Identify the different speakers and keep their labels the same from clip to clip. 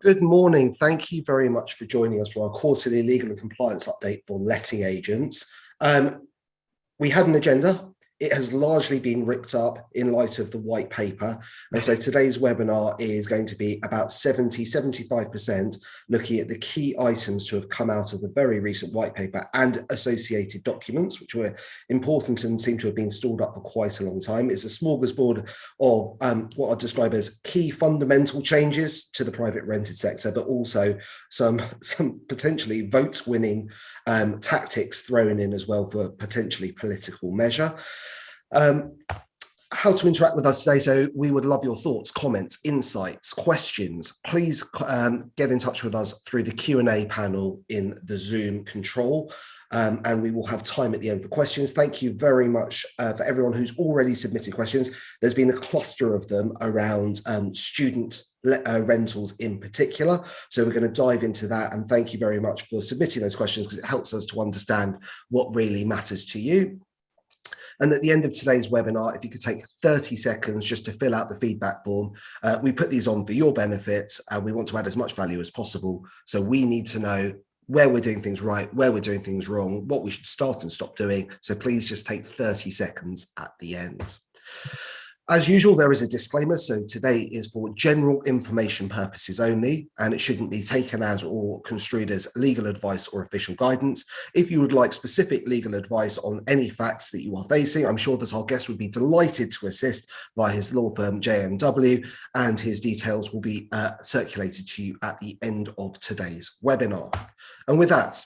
Speaker 1: Good morning. Thank you very much for joining us for our quarterly legal and compliance update for letting agents. We had an agenda. It has largely been ripped up in light of the white paper. And so today's webinar is going to be about 75% looking at the key items to have come out of the very recent white paper and associated documents, which were important and seem to have been stored up for quite a long time. It's a smorgasbord of what I'd describe as key fundamental changes to the private rented sector, but also some potentially vote-winning tactics thrown in as well for potentially political measure. How to interact with us today. So we would love your thoughts, comments, insights, questions. Please get in touch with us through the Q&A panel in the Zoom control. And we will have time at the end for questions. Thank you very much for everyone who's already submitted questions. There's been a cluster of them around student rentals in particular. So we're going to dive into that. And thank you very much for submitting those questions because it helps us to understand what really matters to you. And at the end of today's webinar, if you could take 30 seconds just to fill out the feedback form, we put these on for your benefit and we want to add as much value as possible. So we need to know where we're doing things right, where we're doing things wrong, what we should start and stop doing. So please just take 30 seconds at the end. As usual, there is a disclaimer. So today is for general information purposes only, and it shouldn't be taken as or construed as legal advice or official guidance. If you would like specific legal advice on any facts that you are facing, I'm sure that our guest would be delighted to assist via his law firm, JMW, and his details will be circulated to you at the end of today's webinar. And with that,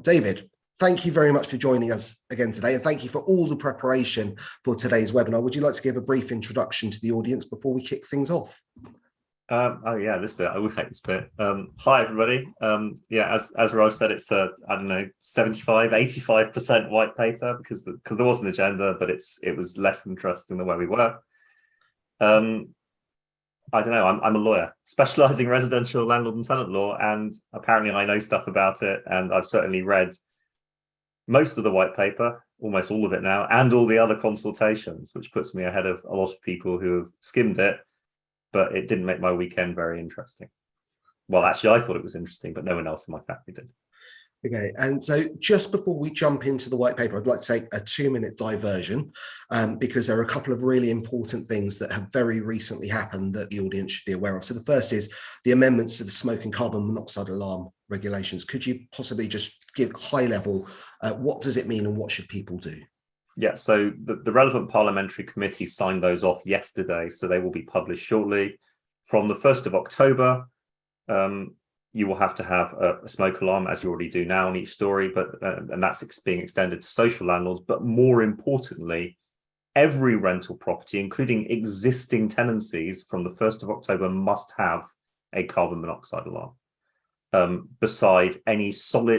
Speaker 1: David, thank you very much for joining us again today, and thank you for all the preparation for today's webinar. Would you like to give a brief introduction to the audience before we kick things off?
Speaker 2: Oh yeah, this bit. I will take this bit. Hi everybody. Yeah, as Raj said, it's a, I don't know, 85% white paper because there was an agenda, but it was less interesting than where we were. I don't know. I'm a lawyer specializing in residential landlord and tenant law, and apparently I know stuff about it, and I've certainly read most of the white paper, almost all of it now, and all the other consultations, which puts me ahead of a lot of people who have skimmed it, but it didn't make my weekend very interesting. Well, actually, I thought it was interesting, but no one else in my family did.
Speaker 1: Okay, and so just before we jump into the white paper, I'd like to take a 2-minute diversion because there are a couple of really important things that have very recently happened that the audience should be aware of. So the first is the amendments to the smoke and carbon monoxide alarm regulations. Could you possibly just give high level, what does it mean and what should people do?
Speaker 2: Yeah, so the relevant parliamentary committee signed those off yesterday, so they will be published shortly. From the 1st of October, you will have to have a smoke alarm, as you already do now on each story, but and that's being extended to social landlords. But more importantly, every rental property, including existing tenancies, from the 1st of October must have a carbon monoxide alarm. Beside any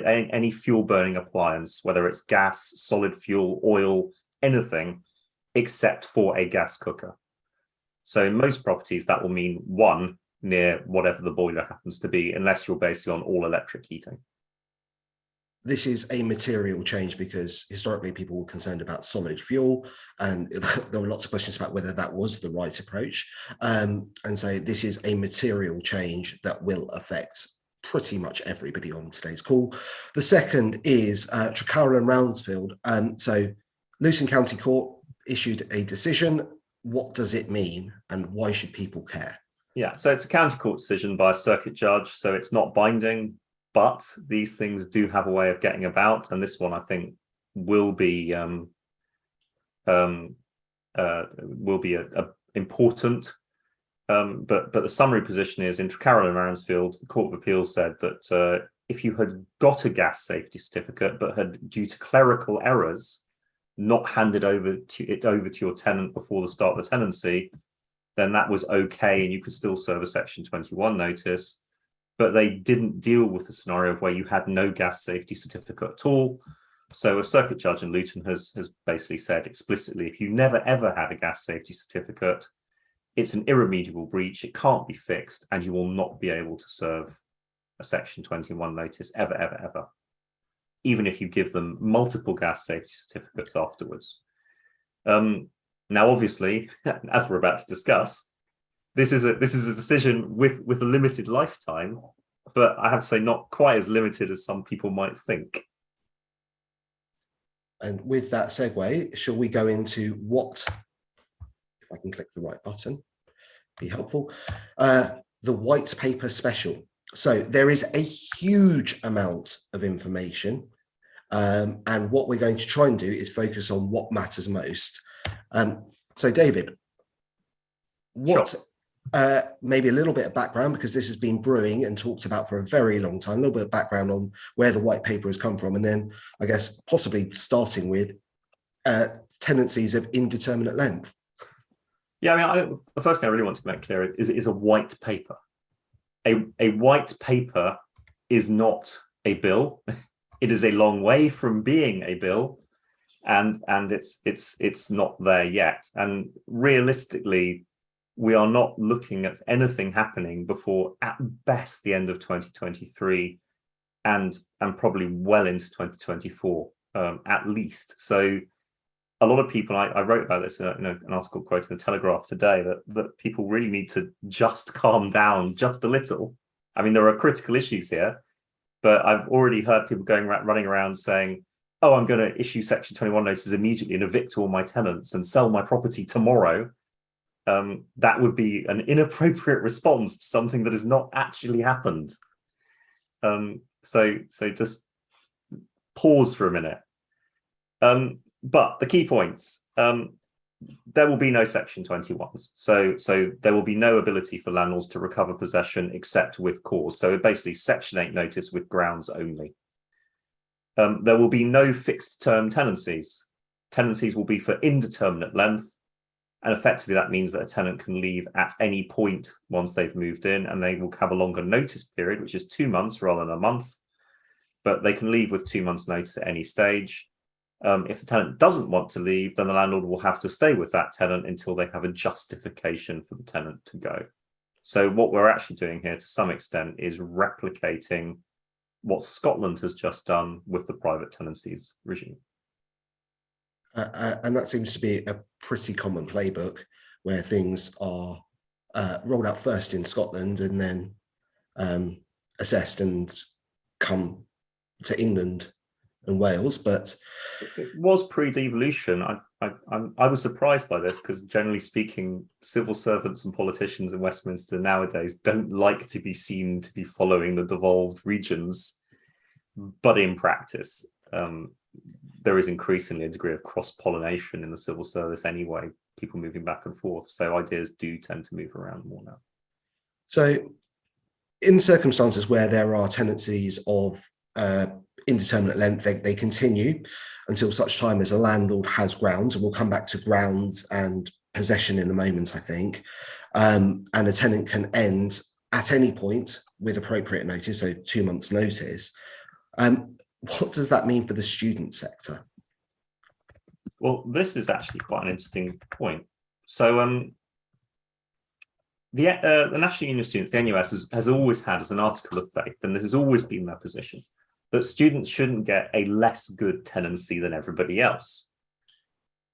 Speaker 2: any fuel burning appliance, whether it's gas, solid fuel, oil, anything, except for a gas cooker. So in most properties, that will mean one near whatever the boiler happens to be, unless you're basically on all electric heating.
Speaker 1: This is a material change because historically people were concerned about solid fuel, and there were lots of questions about whether that was the right approach. And so this is a material change that will affect pretty much everybody on today's call. The second is Trecarroll and Roundsfield. So Luton County Court issued a decision. What does it mean and why should people care?
Speaker 2: Yeah, so it's a county court decision by a circuit judge, so it's not binding, but these things do have a way of getting about, and this one I think will be important. But the summary position is in Trecarroll and Roundsfield, the Court of Appeal said that if you had got a gas safety certificate but had, due to clerical errors, not handed over to your tenant before the start of the tenancy, then that was okay and you could still serve a Section 21 notice. But they didn't deal with the scenario of where you had no gas safety certificate at all. So a circuit judge in Luton has basically said explicitly, if you never ever had a gas safety certificate, it's an irremediable breach, it can't be fixed, and you will not be able to serve a Section 21 notice ever, ever, ever, even if you give them multiple gas safety certificates afterwards. Now, obviously, as we're about to discuss, this is a decision with a limited lifetime, but I have to say not quite as limited as some people might think.
Speaker 1: And with that segue, shall we go into what, if I can click the right button, be helpful, the white paper special. So there is a huge amount of information, and what we're going to try and do is focus on what matters most. So David, what,
Speaker 2: Sure.
Speaker 1: maybe a little bit of background, because this has been brewing and talked about for a very long time, a little bit of background on where the white paper has come from, and then I guess possibly starting with tenancies of indeterminate length.
Speaker 2: Yeah, I mean, the first thing I really want to make clear is it is a white paper. A white paper is not a bill. It is a long way from being a bill, and it's not there yet. And realistically, we are not looking at anything happening before at best the end of 2023, and probably well into 2024 at least. So a lot of people, I wrote about this in an article quoting the Telegraph today, that people really need to just calm down just a little. I mean, there are critical issues here, but I've already heard people running around saying, oh, I'm going to issue Section 21 notices immediately and evict all my tenants and sell my property tomorrow. That would be an inappropriate response to something that has not actually happened. So just pause for a minute. But the key points, there will be no Section 21s. So there will be no ability for landlords to recover possession except with cause. So basically Section 8 notice with grounds only. There will be no fixed term tenancies. Tenancies will be for indeterminate length. And effectively that means that a tenant can leave at any point once they've moved in, and they will have a longer notice period, which is 2 months rather than a month. But they can leave with 2 months notice at any stage. If the tenant doesn't want to leave, then the landlord will have to stay with that tenant until they have a justification for the tenant to go. So what we're actually doing here to some extent is replicating what Scotland has just done with the private tenancies regime.
Speaker 1: And that seems to be a pretty common playbook where things are rolled out first in Scotland and then assessed and come to England and Wales. But
Speaker 2: it was pre-devolution. I was surprised by this because generally speaking, civil servants and politicians in Westminster nowadays don't like to be seen to be following the devolved regions, but in practice, there is increasingly a degree of cross-pollination in the civil service anyway, people moving back and forth. So ideas do tend to move around more now.
Speaker 1: So in circumstances where there are tenancies of indeterminate length, they continue until such time as a landlord has grounds, and we'll come back to grounds and possession in a moment, I think. And a tenant can end at any point with appropriate notice, so 2 months notice. What does that mean for the student sector?
Speaker 2: Well, this is actually quite an interesting point. So the National Union of Students, the NUS, has always had as an article of faith, and this has always been their position, that students shouldn't get a less good tenancy than everybody else.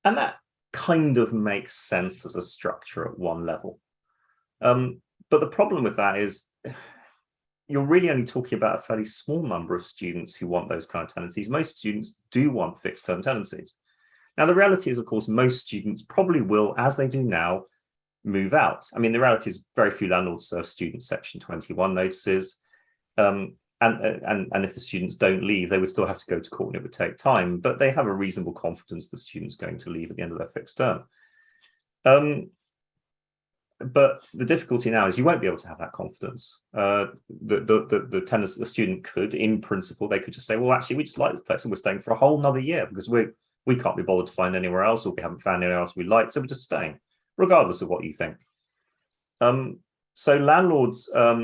Speaker 2: And that kind of makes sense as a structure at one level. But the problem with that is you're really only talking about a fairly small number of students who want those kind of tenancies. Most students do want fixed term tenancies. Now, the reality is, of course, most students probably will, as they do now, move out. I mean, the reality is very few landlords serve students Section 21 notices. And if the students don't leave, they would still have to go to court and it would take time, but they have a reasonable confidence the student's going to leave at the end of their fixed term. But the difficulty now is you won't be able to have that confidence. The student could, in principle, they could just say, well, actually, we just like this place and we're staying for a whole nother year because we can't be bothered to find anywhere else, or we haven't found anywhere else we like, so we're just staying, regardless of what you think. So landlords are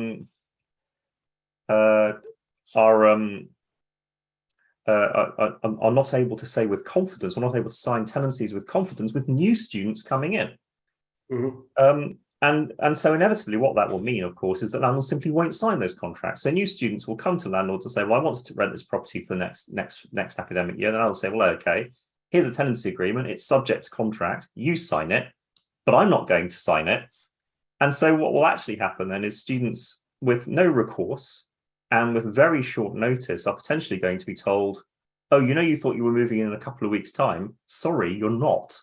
Speaker 2: not able to say with confidence, or not able to sign tenancies with confidence with new students coming in. Mm-hmm. And so inevitably what that will mean, of course, is that landlords simply won't sign those contracts. So new students will come to landlords and say, well, I want to rent this property for the next academic year. Then I'll say, well, okay, here's a tenancy agreement. It's subject to contract. You sign it, but I'm not going to sign it. And so what will actually happen then is students with no recourse and with very short notice are potentially going to be told, oh, you thought you were moving in a couple of weeks' time. Sorry, you're not.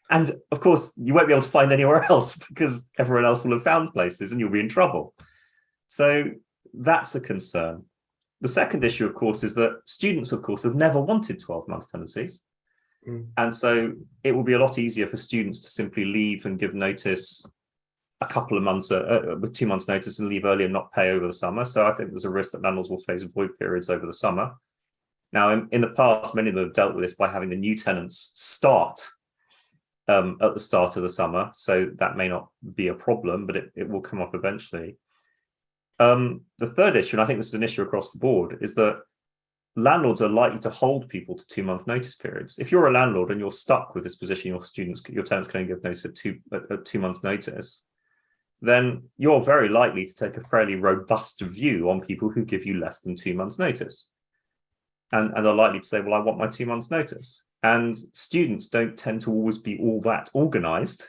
Speaker 2: And of course, you won't be able to find anywhere else because everyone else will have found places and you'll be in trouble. So that's a concern. The second issue, of course, is that students, of course, have never wanted 12-month tenancies. And so it will be a lot easier for students to simply leave and give notice a couple of months with 2 months notice and leave early and not pay over the summer. So I think there's a risk that landlords will face void periods over the summer. Now, in the past, many of them have dealt with this by having the new tenants start at the start of the summer. So that may not be a problem, but it will come up eventually. The third issue, and I think this is an issue across the board, is that landlords are likely to hold people to 2-month notice periods. If you're a landlord and you're stuck with this position, your tenants can only give notice at 2 months notice, then you're very likely to take a fairly robust view on people who give you less than 2 months notice, and are likely to say, well, I want my 2 months notice. And students don't tend to always be all that organized,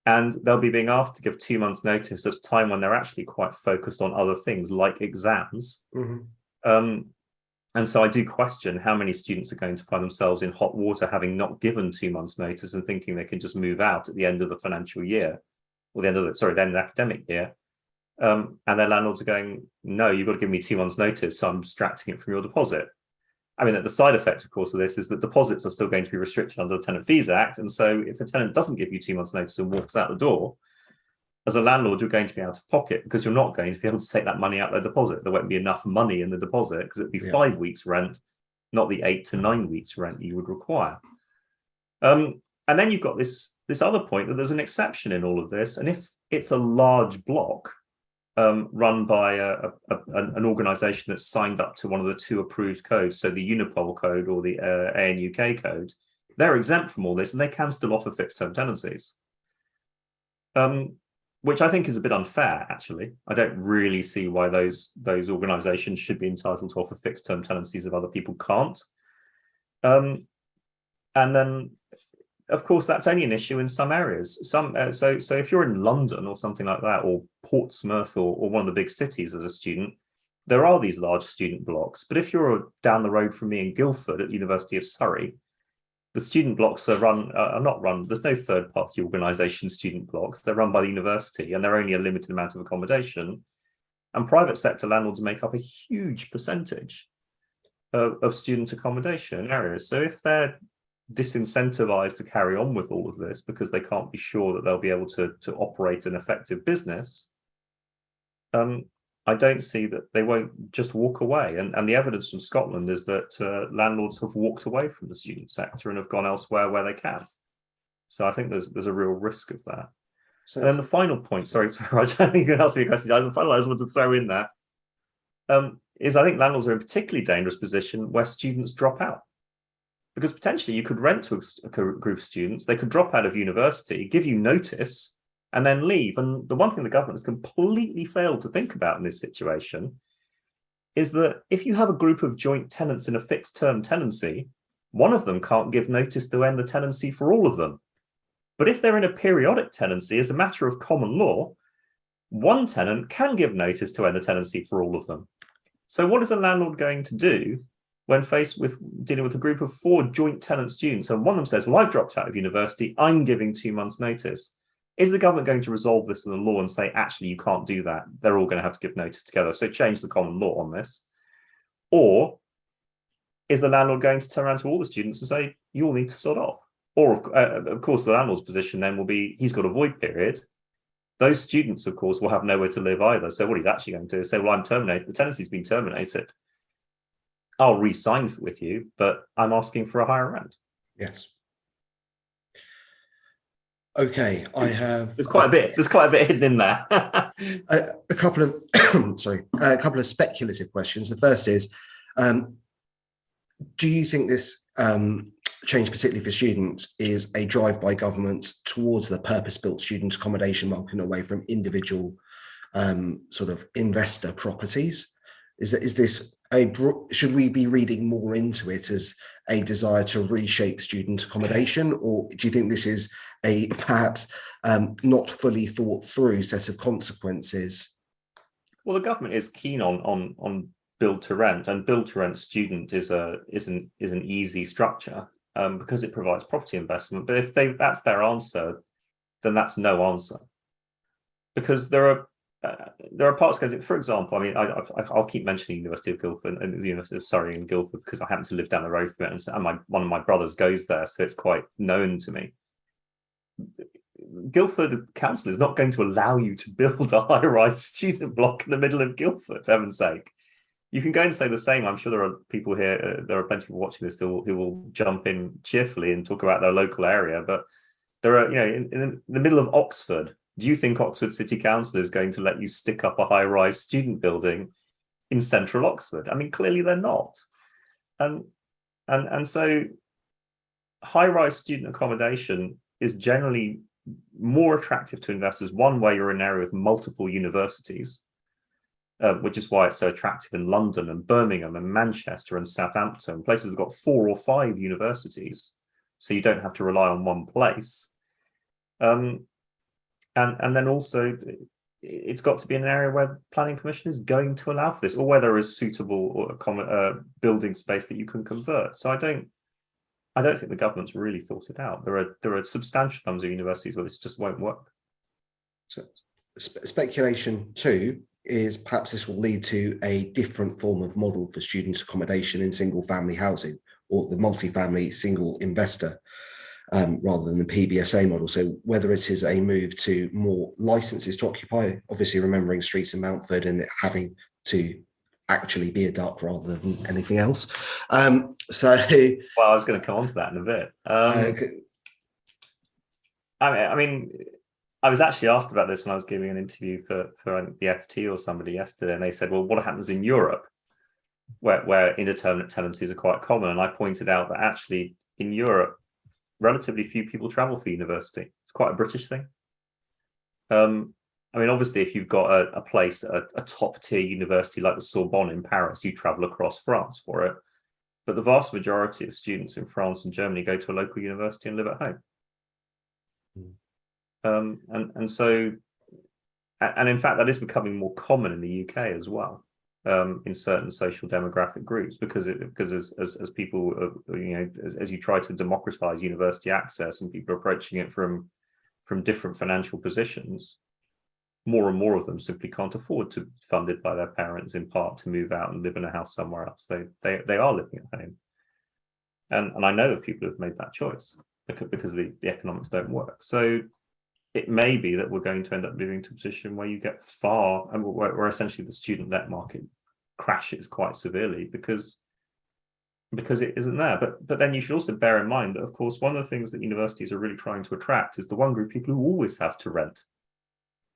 Speaker 2: and they'll be being asked to give 2 months notice at a time when they're actually quite focused on other things like exams. And so I do question how many students are going to find themselves in hot water having not given 2 months notice and thinking they can just move out at the end of the financial year, or the end of the end of the academic year. And their landlords are going, no, you've got to give me 2 months notice, so I'm abstracting it from your deposit. I mean, the side effect, of course, of this is that deposits are still going to be restricted under the Tenant Fees Act. And so if a tenant doesn't give you 2 months notice and walks out the door, as a landlord, you're going to be out of pocket because you're not going to be able to take that money out of their deposit. There won't be enough money in the deposit because it'd be 5 weeks rent, not the 8 to 9 weeks rent you would require. And then you've got this other point that there's an exception in all of this. And if it's a large block run by an organization that's signed up to one of the 2 approved codes, so the Unipol code or the ANUK code, they're exempt from all this and they can still offer fixed term tenancies. Which I think is a bit unfair, actually. I don't really see why those organisations should be entitled to offer fixed-term tenancies if other people can't. And then, of course, that's only an issue in some areas. So if you're in London or something like that, or Portsmouth or one of the big cities as a student, there are these large student blocks. But if you're down the road from me in Guildford at the University of Surrey, the student blocks are not run. There's no third-party organisation student blocks. They're run by the university, and they're only a limited amount of accommodation. And private sector landlords make up a huge percentage of student accommodation areas. So if they're disincentivized to carry on with all of this because they can't be sure that they'll be able to operate an effective business, I don't see that they won't just walk away. And the evidence from Scotland is that landlords have walked away from the student sector and have gone elsewhere where they can. So I think there's a real risk of that. So, and then the final point, sorry, I think you can ask me a question. The final I just want to throw in there is I think landlords are in a particularly dangerous position where students drop out. Because potentially you could rent to a group of students, they could drop out of university, give you notice, and then leave. And the one thing the government has completely failed to think about in this situation is that if you have a group of joint tenants in a fixed term tenancy, one of them can't give notice to end the tenancy for all of them. But if they're in a periodic tenancy, as a matter of common law, one tenant can give notice to end the tenancy for all of them. So what is a landlord going to do when faced with dealing with a group of 4 joint tenant students? And one of them says, well, I've dropped out of university, I'm giving 2 months notice. Is the government going to resolve this in the law and say, actually, you can't do that? They're all going to have to give notice together. So change the common law on this. Or is the landlord going to turn around to all the students and say, you all need to sort off? Or, of course, the landlord's position then will be, he's got a void period. Those students, of course, will have nowhere to live either. So what he's actually going to do is say, well, I'm terminated. The tenancy's been terminated. I'll re-sign with you, but I'm asking for a higher rent.
Speaker 1: Yes. Okay, I have.
Speaker 2: There's quite a bit. There's quite a bit hidden in there.
Speaker 1: a couple of a couple of speculative questions. The first is, do you think this change, particularly for students, is a drive by government towards the purpose-built student accommodation market away from individual sort of investor properties? Is this should we be reading more into it as a desire to reshape student accommodation, or do you think this is a perhaps not fully thought through set of consequences?
Speaker 2: Well, the government is keen on build to rent, and build to rent student is an easy structure because it provides property investment. But if that's their answer, then that's no answer, because there are parts of it. For example, I mean, I'll keep mentioning University of Guildford and the University of Surrey in Guildford because I happen to live down the road from it, and one of my brothers goes there, so it's quite known to me. Guildford Council is not going to allow you to build a high-rise student block in the middle of Guildford, for heaven's sake. You can go and say the same. I'm sure there are people here, there are plenty of people watching this who will jump in cheerfully and talk about their local area. But there are, in the middle of Oxford, do you think Oxford City Council is going to let you stick up a high-rise student building in central Oxford? I mean, clearly they're not. And so high-rise student accommodation is generally more attractive to investors. One, where you're in an area with multiple universities, which is why it's so attractive in London and Birmingham and Manchester and Southampton, places that have got 4 or 5 universities, so you don't have to rely on one place. And then also, it's got to be an area where planning permission is going to allow for this, or where there is suitable or common building space that you can convert. So I don't think the government's really thought it out. There are substantial numbers of universities where this just won't work.
Speaker 1: So speculation too is perhaps this will lead to a different form of model for student accommodation in single family housing, or the multi-family single investor, rather than the PBSA model. So whether it is a move to more licenses to occupy, obviously remembering streets in Mountford and it having to actually be a duck rather than anything else. Well,
Speaker 2: I was going to come on to that in a bit. I mean, I was actually asked about this when I was giving an interview for the FT or somebody yesterday, and they said, well, what happens in Europe where indeterminate tenancies are quite common? And I pointed out that actually in Europe, relatively few people travel for university. It's quite a British thing. I mean, obviously, if you've got a place, a top tier university like the Sorbonne in Paris, you travel across France for it. But the vast majority of students in France and Germany go to a local university and live at home. And in fact, that is becoming more common in the UK as well, in certain social demographic groups, because as people, as you try to democratize university access and people are approaching it from different financial positions, more and more of them simply can't afford to be funded by their parents in part to move out and live in a house somewhere else. They are living at home, and I know that people have made that choice because the economics don't work. So it may be that we're going to end up moving to a position where you get where essentially the student let market crashes quite severely because it isn't there. But then you should also bear in mind that, of course, one of the things that universities are really trying to attract is the one group of people who always have to rent,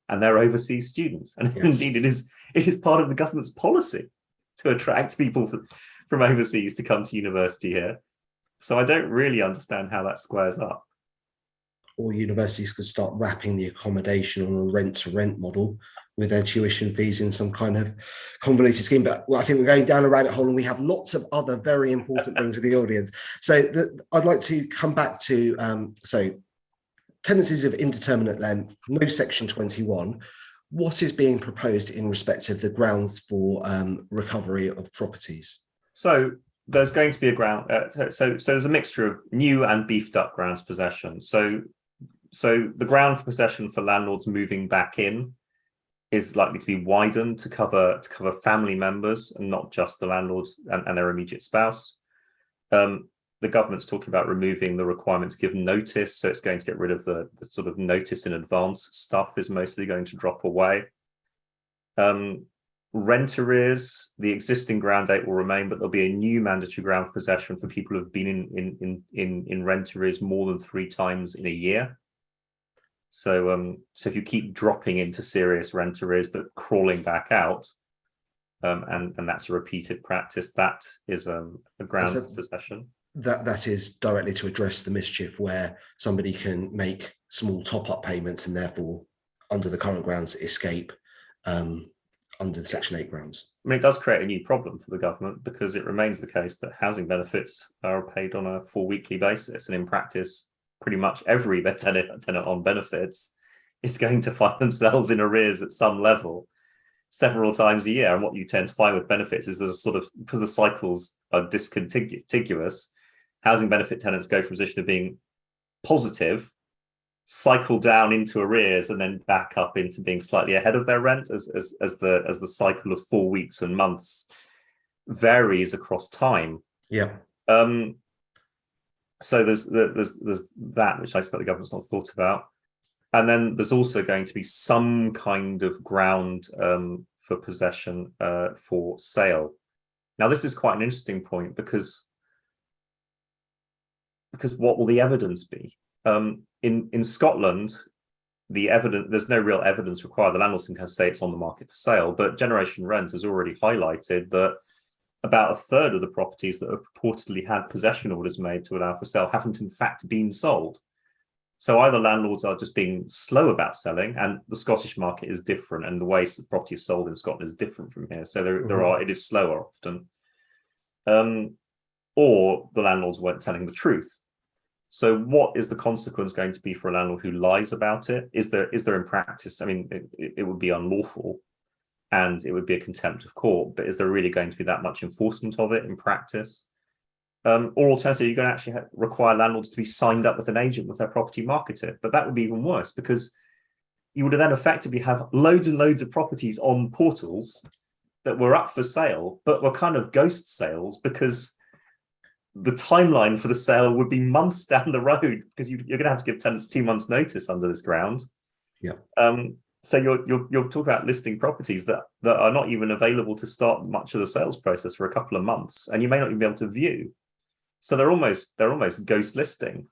Speaker 2: and they're overseas students. And yes, indeed, it is part of the government's policy to attract people from overseas to come to university here. So I don't really understand how that squares up.
Speaker 1: Or universities could start wrapping the accommodation on a rent-to-rent model with their tuition fees in some kind of convoluted scheme. But I think we're going down a rabbit hole, and we have lots of other very important things for the audience. So I'd like to come back to, tenancies of indeterminate length, no section 21. What is being proposed in respect of the grounds for recovery of properties?
Speaker 2: So there's going to be a ground. So there's a mixture of new and beefed up grounds possession. So the ground for possession for landlords moving back in is likely to be widened to cover family members and not just the landlords and their immediate spouse. The government's talking about removing the requirement to give notice, so it's going to get rid of the sort of notice in advance stuff is mostly going to drop away. Rent arrears, the existing ground date will remain, but there'll be a new mandatory ground for possession for people who have been in rent arrears more than 3 times in a year. So if you keep dropping into serious rent arrears but crawling back out, and that's a repeated practice, that is a ground for possession.
Speaker 1: That is directly to address the mischief where somebody can make small top-up payments and therefore, under the current grounds, escape under the Section 8 grounds.
Speaker 2: I mean, it does create a new problem for the government because it remains the case that housing benefits are paid on a full weekly basis. And in practice, pretty much every tenant on benefits is going to find themselves in arrears at some level several times a year. And what you tend to find with benefits is there's a sort of, because the cycles are discontiguous, housing benefit tenants go from a position of being positive, cycle down into arrears, and then back up into being slightly ahead of their rent as the cycle of 4 weeks and months varies across time.
Speaker 1: Yeah.
Speaker 2: So there's that, which I expect the government's not thought about. And then there's also going to be some kind of ground for possession for sale. Now, this is quite an interesting point because what will the evidence be? In Scotland, the evidence, there's no real evidence required. The landlord can say it's on the market for sale, but Generation Rent has already highlighted that about a third of the properties that have purportedly had possession orders made to allow for sale haven't in fact been sold. So either landlords are just being slow about selling, and the Scottish market is different, and the way property is sold in Scotland is different from here. So it is slower often. Or the landlords weren't telling the truth. So what is the consequence going to be for a landlord who lies about it? Is there in practice, I mean, it would be unlawful and it would be a contempt of court, but is there really going to be that much enforcement of it in practice? Or alternatively, you're going to actually require landlords to be signed up with an agent with their property marketed. But that would be even worse because you would then effectively have loads and loads of properties on portals that were up for sale, but were kind of ghost sales because the timeline for the sale would be months down the road because you're going to have to give tenants 2 months notice under this ground.
Speaker 1: Yeah.
Speaker 2: So you're talking about listing properties that are not even available to start much of the sales process for a couple of months, and you may not even be able to view. So they're almost ghost listing.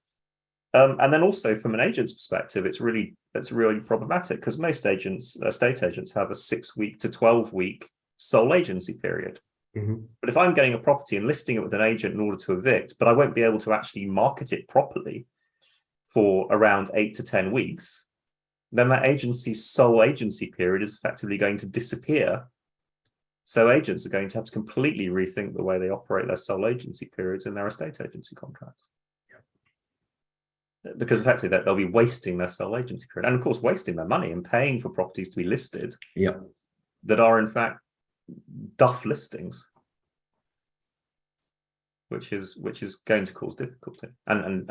Speaker 2: And then also from an agent's perspective, it's really problematic because most estate agents have a 6 week to 12 week sole agency period.
Speaker 1: Mm-hmm.
Speaker 2: But if I'm getting a property and listing it with an agent in order to evict, but I won't be able to actually market it properly for around 8 to 10 weeks, then that agency's sole agency period is effectively going to disappear. So agents are going to have to completely rethink the way they operate their sole agency periods in their estate agency contracts. Yeah. Because effectively they'll be wasting their sole agency period, and of course wasting their money and paying for properties to be listed that are in fact duff listings, which is going to cause difficulty, and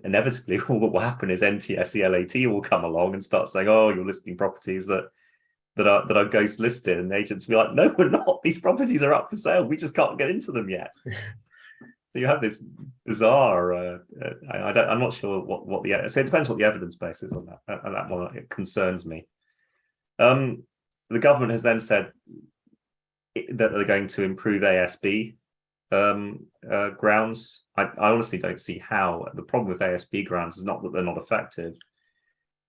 Speaker 2: inevitably all that will happen is NTSE-LAT will come along and start saying, oh, you're listing properties that are ghost listed, and the agents will be like, no, we're not, these properties are up for sale, we just can't get into them yet. So you have this bizarre I'm not sure what the, so it depends what the evidence base is on that, and that one, it concerns me. The government has then said that they're going to improve ASB grounds. I honestly don't see how. The problem with ASB grounds is not that they're not effective,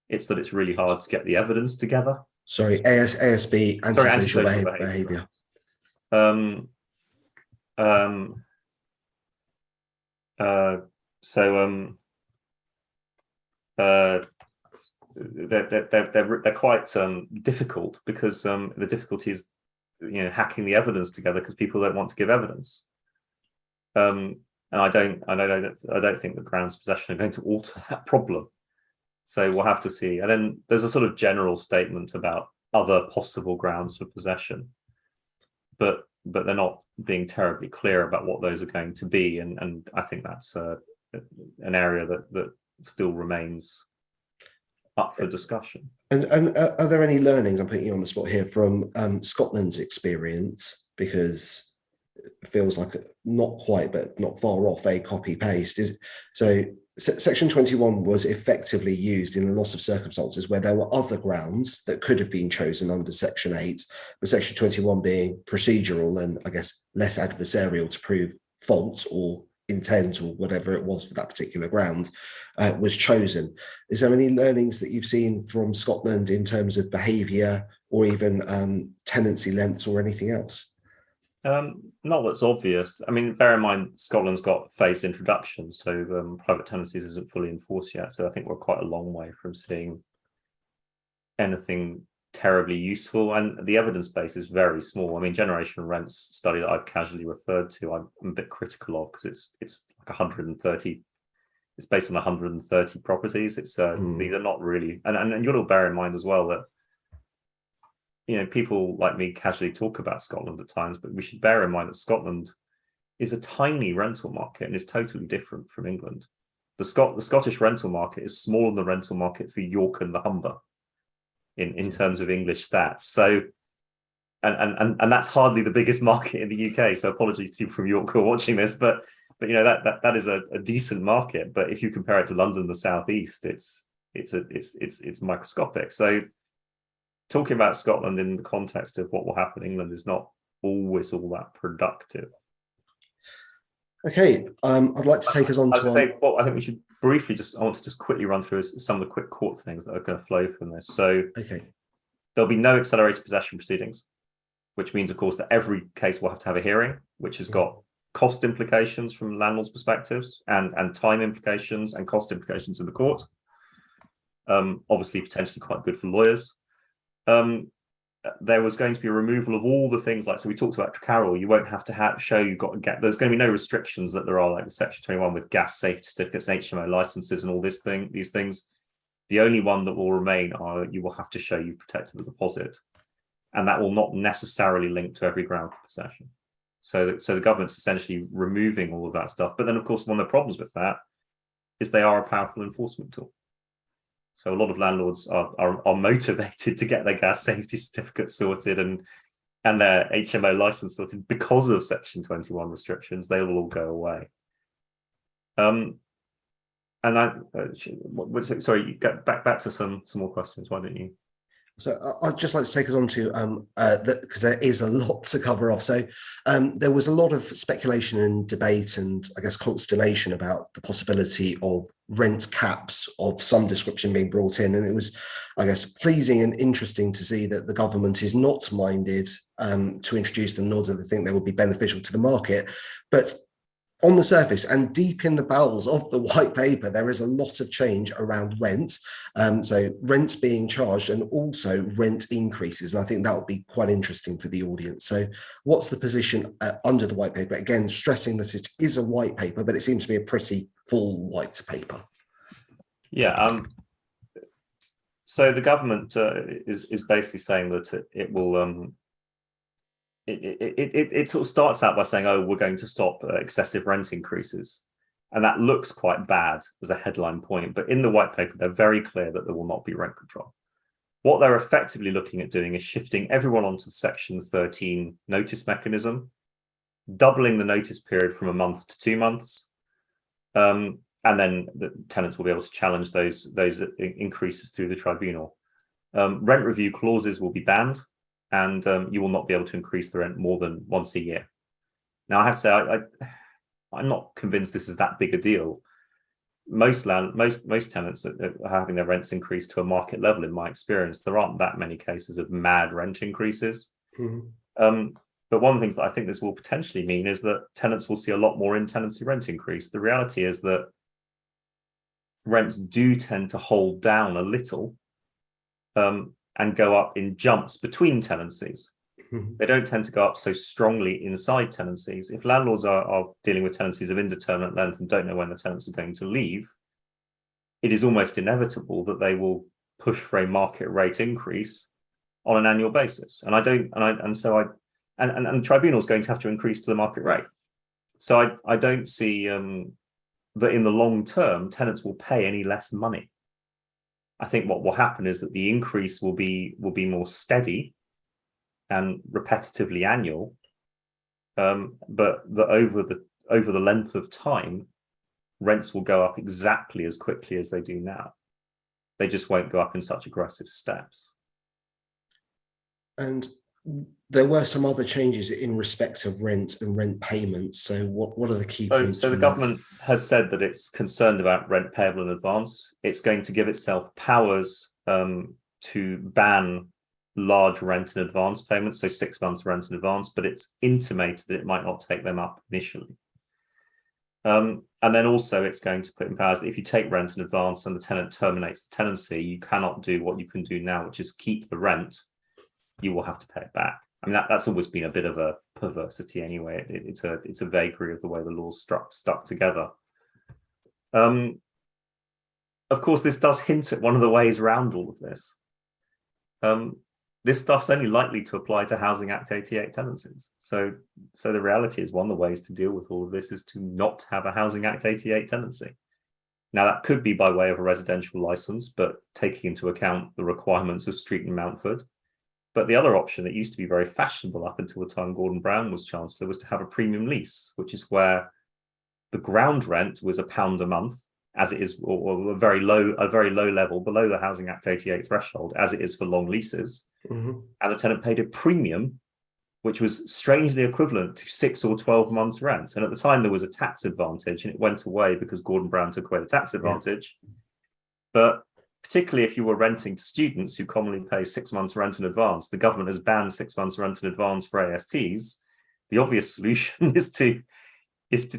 Speaker 2: it's that it's really hard to get the evidence together.
Speaker 1: Sorry, ASB, antisocial behaviour.
Speaker 2: They're quite difficult because the difficulty is hacking the evidence together because people don't want to give evidence. And I don't think the grounds possession are going to alter that problem. So we'll have to see. And then there's a sort of general statement about other possible grounds for possession, but they're not being terribly clear about what those are going to be. And I think that's an area that still remains up for discussion.
Speaker 1: And are there any learnings, I'm putting you on the spot here, from Scotland's experience? Because it feels like not quite, but not far off a copy paste. So Section 21 was effectively used in a lot of circumstances where there were other grounds that could have been chosen under Section 8, but Section 21 being procedural and I guess less adversarial to prove fault or intent or whatever it was for that particular ground, was chosen. Is there any learnings that you've seen from Scotland in terms of behaviour or even tenancy lengths or anything else?
Speaker 2: Not that's obvious. I mean, bear in mind, Scotland's got phased introduction, so private tenancies isn't fully enforced yet. So I think we're quite a long way from seeing anything terribly useful, and the evidence base is very small. I mean, generational rents study that I've casually referred to, I'm a bit critical of, because it's like 130. It's based on 130 properties. These are not really, and you've got to bear in mind as well that, you know, people like me casually talk about Scotland at times, but we should bear in mind that Scotland is a tiny rental market and is totally different from England. The Scottish rental market is smaller than the rental market for York and the Humber in terms of English stats. So, and that's hardly the biggest market in the UK. So apologies to people from York who are watching this, but you know, that is a decent market. But if you compare it to London, the southeast, it's microscopic. So talking about Scotland in the context of what will happen in England is not always all that productive.
Speaker 1: Okay, I'd like to take us on to.
Speaker 2: I think we should briefly I want to just quickly run through some of the quick court things that are going to flow from this. So there'll be no accelerated possession proceedings, which means, of course, that every case will have to have a hearing, which has got cost implications from landlords' perspectives and time implications and cost implications in the court. Obviously, potentially quite good for lawyers. There was going to be a removal of all the things like, so we talked about Trecarroll, you won't have to show you've got to get, there's going to be no restrictions that there are like Section 21 with gas safety certificates, HMO licenses and all these things. The only one that will remain are you will have to show you've protected the deposit. And that will not necessarily link to every ground for possession. So the government's essentially removing all of that stuff. But then, of course, one of the problems with that is they are a powerful enforcement tool. So a lot of landlords are motivated to get their gas safety certificate sorted and their HMO license sorted because of Section 21 restrictions. They will all go away. Sorry, you get back to some more questions. Why don't you?
Speaker 1: So I'd just like to take us on to because there is a lot to cover off. So there was a lot of speculation and debate and I guess consternation about the possibility of rent caps of some description being brought in. And it was, I guess, pleasing and interesting to see that the government is not minded to introduce them, nor do they think they would be beneficial to the market. But on the surface and deep in the bowels of the white paper, there is a lot of change around rent. So rent being charged and also rent increases. And I think that would be quite interesting for the audience. So what's the position under the white paper? Again, stressing that it is a white paper, but it seems to be a pretty full white paper.
Speaker 2: Yeah. So the government is basically saying that it will... It sort of starts out by saying, oh, we're going to stop excessive rent increases. And that looks quite bad as a headline point. But in the white paper, they're very clear that there will not be rent control. What they're effectively looking at doing is shifting everyone onto the Section 13 notice mechanism, doubling the notice period from a month to 2 months. And then the tenants will be able to challenge those increases through the tribunal. Rent review clauses will be banned. And you will not be able to increase the rent more than once a year. Now, I have to say, I'm not convinced this is that big a deal. Most tenants are having their rents increased to a market level. In my experience, there aren't that many cases of mad rent increases. Mm-hmm. But one of the things that I think this will potentially mean is that tenants will see a lot more in-tenancy rent increase. The reality is that rents do tend to hold down a little. And go up in jumps between tenancies. Mm-hmm. They don't tend to go up so strongly inside tenancies. If landlords are dealing with tenancies of indeterminate length and don't know when the tenants are going to leave, it is almost inevitable that they will push for a market rate increase on an annual basis. And the tribunal is going to have to increase to the market rate. So I don't see that in the long term, tenants will pay any less money. I think what will happen is that the increase will be more steady and repetitively annual, but that over the length of time, rents will go up exactly as quickly as they do now. They just won't go up in such aggressive steps.
Speaker 1: And there were some other changes in respect of rent and rent payments. So what are the key points?
Speaker 2: So the government has said that it's concerned about rent payable in advance. It's going to give itself powers to ban large rent in advance payments, so 6 months rent in advance, but it's intimated that it might not take them up initially. And then also it's going to put in powers that if you take rent in advance and the tenant terminates the tenancy, you cannot do what you can do now, which is keep the rent. You will have to pay it back. I mean, that's always been a bit of a perversity anyway. It's a vagary of the way the law's stuck together. Of course, this does hint at one of the ways around all of this. This stuff's only likely to apply to Housing Act 88 tenancies. So the reality is one of the ways to deal with all of this is to not have a Housing Act 88 tenancy. Now, that could be by way of a residential license, but taking into account the requirements of Street and Mountford. But the other option that used to be very fashionable up until the time Gordon Brown was Chancellor was to have a premium lease, which is where the ground rent was £1 a month, as it is, or a very low level below the Housing Act 88 threshold, as it is for long leases. And the tenant paid a premium, which was strangely equivalent to 6 or 12 months rent. And at the time, there was a tax advantage, and it went away because Gordon Brown took away the tax advantage. But particularly if you were renting to students who commonly pay 6 months rent in advance, the government has banned 6 months rent in advance for ASTs. The obvious solution is to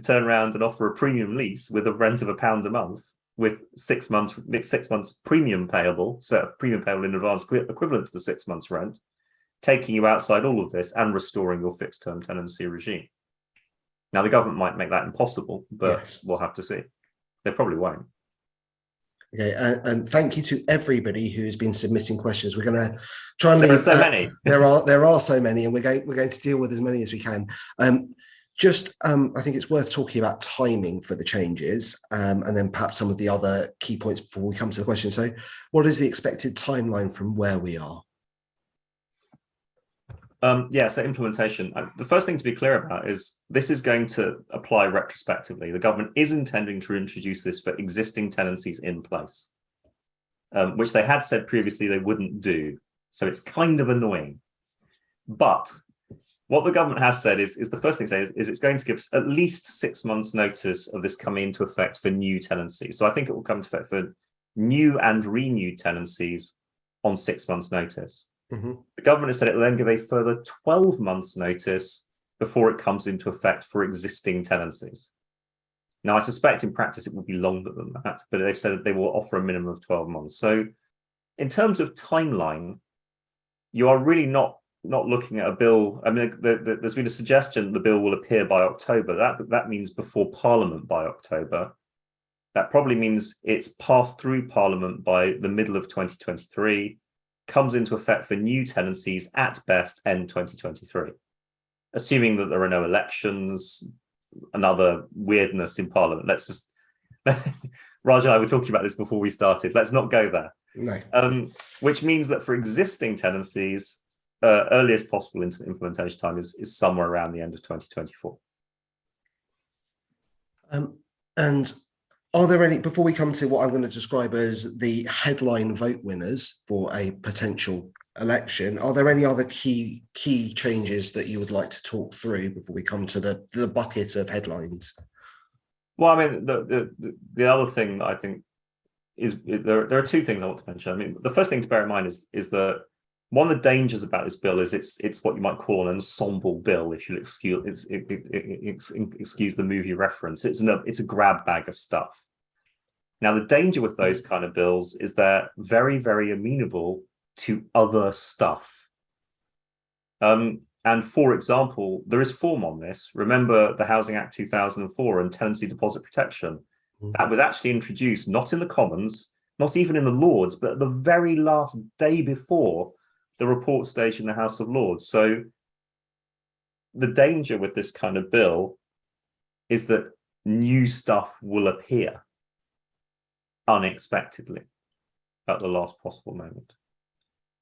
Speaker 2: turn around and offer a premium lease with a rent of £1 a month with 6 months premium payable, so premium payable in advance equivalent to the 6 months rent, taking you outside all of this and restoring your fixed term tenancy regime. Now, the government might make that impossible, but we'll have to see. They probably won't.
Speaker 1: Okay, and thank you to everybody who has been submitting questions. We're going to try and
Speaker 2: leave.
Speaker 1: There
Speaker 2: are so many.
Speaker 1: There are so many, and we're going to deal with as many as we can. I think it's worth talking about timing for the changes, and then perhaps some of the other key points before we come to the question. So, what is the expected timeline from where we are?
Speaker 2: So implementation. The first thing to be clear about is this is going to apply retrospectively. The government is intending to introduce this for existing tenancies in place, which they had said previously they wouldn't do. So it's kind of annoying. But what the government has said is the first thing to say is it's going to give us at least 6 months notice of this coming into effect for new tenancies. So I think it will come into effect for new and renewed tenancies on 6 months notice. The government has said it will then give a further 12 months notice before it comes into effect for existing tenancies. Now, I suspect in practice it will be longer than that, but they've said that they will offer a minimum of 12 months. So in terms of timeline, you are really not looking at a bill. I mean, there's been a suggestion the bill will appear by October. That means before Parliament by October. That probably means it's passed through Parliament by the middle of 2023, comes into effect for new tenancies at best end 2023, assuming that there are no elections, another weirdness in Parliament. Raj and I were talking about this before we started. Let's not go there.
Speaker 1: No.
Speaker 2: Which means that for existing tenancies, earliest possible implementation time is somewhere around the end of 2024.
Speaker 1: And are there any, before we come to what I'm going to describe as the headline vote winners for a potential election, are there any other key changes that you would like to talk through before we come to the bucket of headlines?
Speaker 2: Well, I mean, the other thing that I think is there are two things I want to mention. I mean, the first thing to bear in mind is that one of the dangers about this bill is it's what you might call an ensemble bill, if you'll excuse the movie reference. It's a grab bag of stuff. Now, the danger with those kind of bills is they're very, very amenable to other stuff. And for example, there is form on this. Remember the Housing Act 2004 and tenancy deposit protection. That was actually introduced not in the Commons, not even in the Lords, but at the very last day before the report stage in the House of Lords. So the danger with this kind of bill is that new stuff will appear unexpectedly at the last possible moment.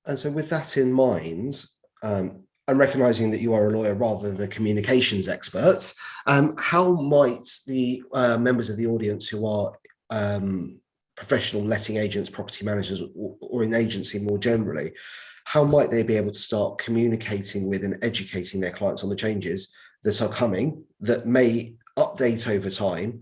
Speaker 1: And so with that in mind, and recognizing that you are a lawyer rather than a communications expert, how might the members of the audience who are professional letting agents, property managers, or in agency more generally, how might they be able to start communicating with and educating their clients on the changes that are coming, that may update over time,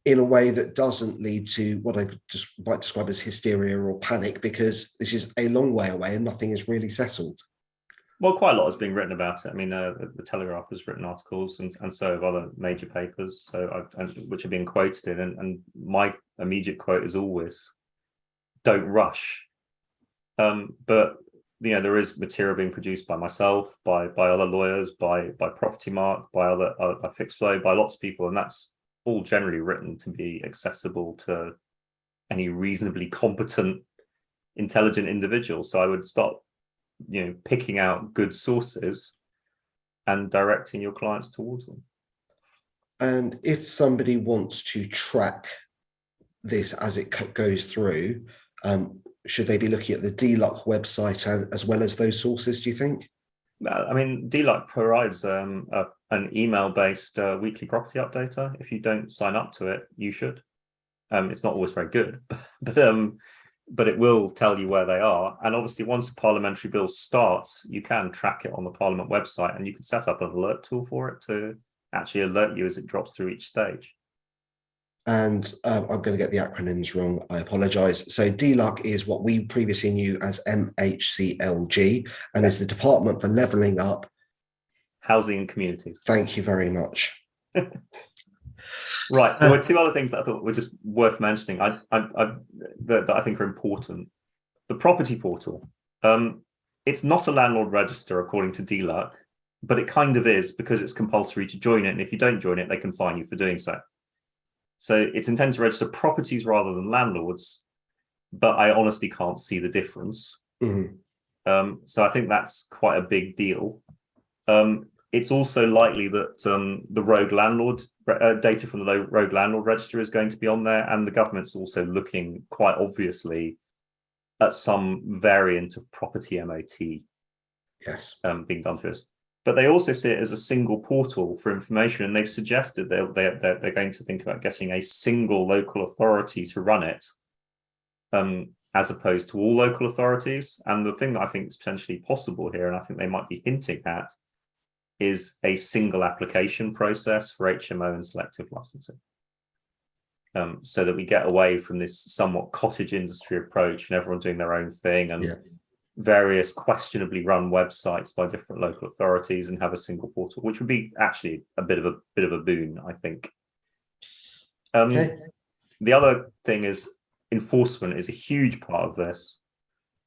Speaker 1: in a way that doesn't lead to what I just might describe as hysteria or panic, because this is a long way away and nothing is really settled?
Speaker 2: Well, quite a lot has been written about it. I mean, the Telegraph has written articles, and so have other major papers, which have been quoted in. And my immediate quote is always, "Don't rush." But there is material being produced by myself, by other lawyers, by Property Mark, by by Fixflo, by lots of people, and that's all generally written to be accessible to any reasonably competent, intelligent individual. So I would start picking out good sources and directing your clients towards them.
Speaker 1: And if somebody wants to track this as it goes through, should they be looking at the DLUC website as well as those sources, do you think?
Speaker 2: I mean, DLUC provides an email-based weekly property updater. If you don't sign up to it, you should. It's not always very good, but it will tell you where they are. And obviously, once a parliamentary bill starts, you can track it on the Parliament website, and you can set up an alert tool for it to actually alert you as it drops through each stage.
Speaker 1: And I'm going to get the acronyms wrong. I apologize. So DLUC is what we previously knew as MHCLG, and is the Department for Levelling Up
Speaker 2: Housing and Communities.
Speaker 1: Thank you very much.
Speaker 2: Right. There were two other things that I thought were just worth mentioning that I think are important. The property portal. It's not a landlord register according to DLUC, but it kind of is, because it's compulsory to join it. And if you don't join it, they can fine you for doing so. So it's intended to register properties rather than landlords, but I honestly can't see the difference.
Speaker 1: Mm-hmm.
Speaker 2: So I think that's quite a big deal. It's also likely that the rogue landlord data from the rogue landlord register is going to be on there, and the government's also looking quite obviously at some variant of property MOT
Speaker 1: Yes,
Speaker 2: being done to us. But they also see it as a single portal for information, and they've suggested they're going to think about getting a single local authority to run it, as opposed to all local authorities. And the thing that I think is potentially possible here, and I think they might be hinting at, is a single application process for HMO and selective licensing, so that we get away from this somewhat cottage industry approach and everyone doing their own thing, and various questionably run websites by different local authorities, and have a single portal, which would be actually a bit of a boon, I think. The other thing is enforcement is a huge part of this.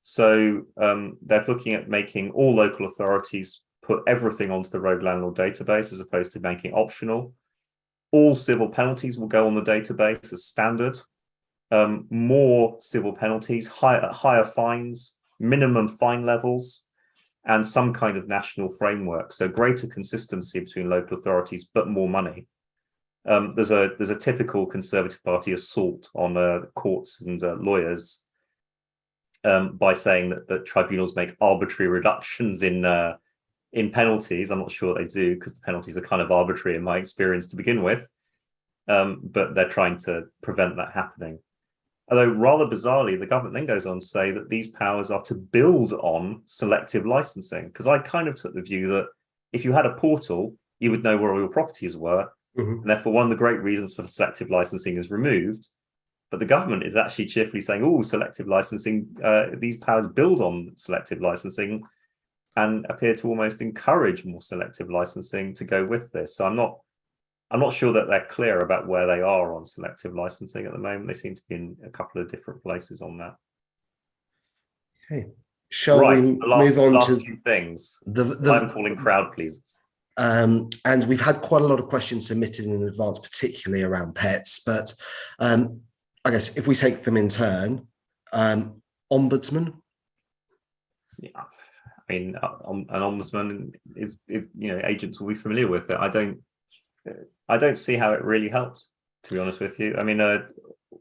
Speaker 2: So they're looking at making all local authorities put everything onto the rogue landlord database, as opposed to making it optional. All civil penalties will go on the database as standard. More civil penalties, higher fines, minimum fine levels, and some kind of national framework. So greater consistency between local authorities, but more money. There's a typical Conservative Party assault on courts and lawyers by saying that tribunals make arbitrary reductions in penalties. I'm not sure they do, because the penalties are kind of arbitrary in my experience to begin with. But they're trying to prevent that happening. Although rather bizarrely, the government then goes on to say that these powers are to build on selective licensing, because I kind of took the view that if you had a portal, you would know where all your properties were. Mm-hmm. And therefore, one of the great reasons for the selective licensing is removed. But the government is actually cheerfully saying, oh, selective licensing, these powers build on selective licensing, and appear to almost encourage more selective licensing to go with this. So I'm not sure that they're clear about where they are on selective licensing at the moment. They seem to be in a couple of different places on that.
Speaker 1: Okay. Shall we move on to
Speaker 2: few things? I'm calling crowd pleasers.
Speaker 1: And we've had quite a lot of questions submitted in advance, particularly around pets. But I guess if we take them in turn, ombudsman.
Speaker 2: Yeah, I mean, an ombudsman is agents will be familiar with it. I don't see how it really helps, to be honest with you. I mean,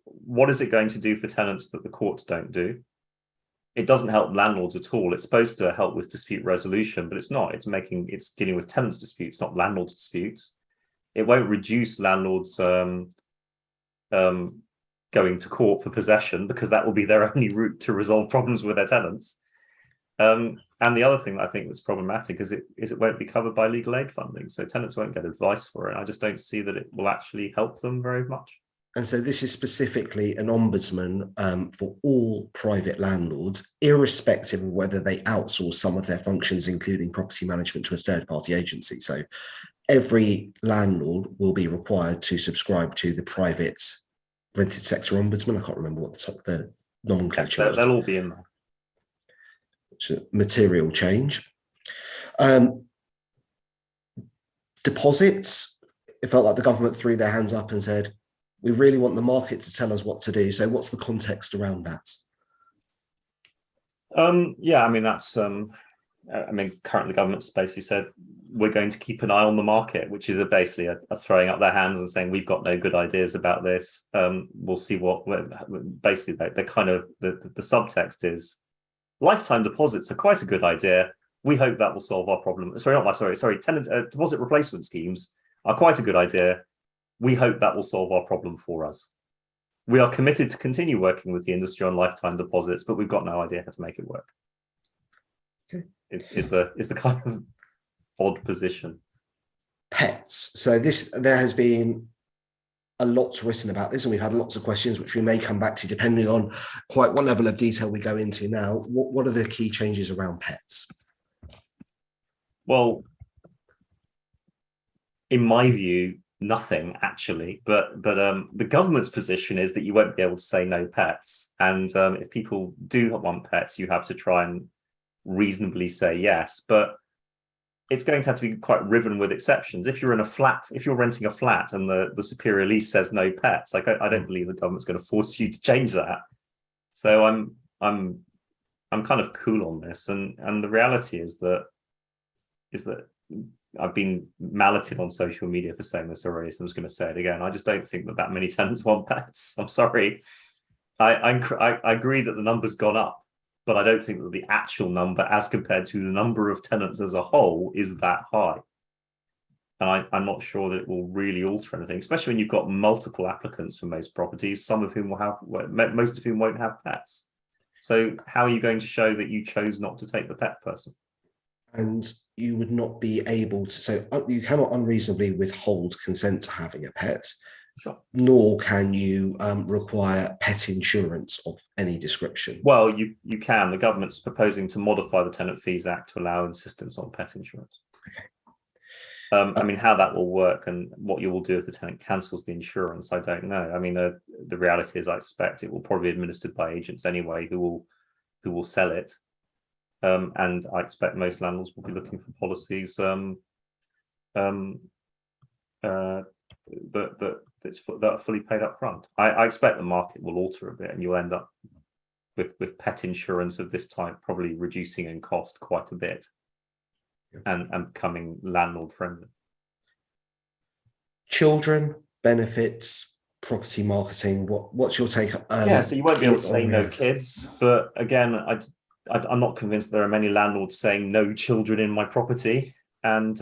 Speaker 2: what is it going to do for tenants that the courts don't do? It doesn't help landlords at all. It's supposed to help with dispute resolution, but it's not. It's dealing with tenants' disputes, not landlords' disputes. It won't reduce landlords going to court for possession, because that will be their only route to resolve problems with their tenants. And the other thing that I think that's problematic is it won't be covered by legal aid funding. So tenants won't get advice for it. I just don't see that it will actually help them very much.
Speaker 1: And so this is specifically an ombudsman for all private landlords, irrespective of whether they outsource some of their functions, including property management, to a third-party agency. So every landlord will be required to subscribe to the private rented sector ombudsman. I can't remember what the nomenclature is.
Speaker 2: They'll all be in there.
Speaker 1: It's a material change. Deposits, it felt like the government threw their hands up and said, we really want the market to tell us what to do. So what's the context around that?
Speaker 2: Yeah, I mean, that's, currently the government's basically said, we're going to keep an eye on the market, which is basically a throwing up their hands and saying, we've got no good ideas about this. We'll see basically they're kind of, the subtext is, lifetime deposits are quite a good idea. We hope that will solve our problem. Tenant deposit replacement schemes are quite a good idea. We hope that will solve our problem for us. We are committed to continue working with the industry on lifetime deposits, but we've got no idea how to make it work.
Speaker 1: Okay.
Speaker 2: Is the kind of odd position.
Speaker 1: Pets. So there has been a lot written about this, and we've had lots of questions, which we may come back to depending on quite what level of detail we go into now. What are the key changes around pets?
Speaker 2: Well, in my view, nothing actually, but the government's position is that you won't be able to say no pets, and if people do want pets, you have to try and reasonably say yes, but it's going to have to be quite riven with exceptions. If you're in a flat, if you're renting a flat and the superior lease says no pets, like I don't believe the government's going to force you to change that. So I'm kind of cool on this, and the reality is that I've been malleted on social media for saying this already, so I'm just going to say it again. I just don't think that many tenants want pets. I'm sorry. I agree that the number's gone up, but I don't think that the actual number, as compared to the number of tenants as a whole, is that high. And I'm not sure that it will really alter anything, especially when you've got multiple applicants for most properties, some of whom will have, most of whom won't have pets. So how are you going to show that you chose not to take the pet person?
Speaker 1: And you would not be able to, so you cannot unreasonably withhold consent to having a pet.
Speaker 2: Sure.
Speaker 1: Nor can you require pet insurance of any description.
Speaker 2: Well, you can. The government's proposing to modify the Tenant Fees Act to allow insistence on pet insurance. Okay. I mean, how that will work and what you will do if the tenant cancels the insurance, I don't know. I mean, the reality is, I expect it will probably be administered by agents anyway, who will sell it. And I expect most landlords will be looking for policies that are fully paid up front. I expect the market will alter a bit, and you'll end up with pet insurance of this type probably reducing in cost quite a bit, and becoming landlord friendly.
Speaker 1: Children, benefits, property marketing. What's your take?
Speaker 2: So you won't be able to say no kids, but again, I'm not convinced there are many landlords saying no children in my property, and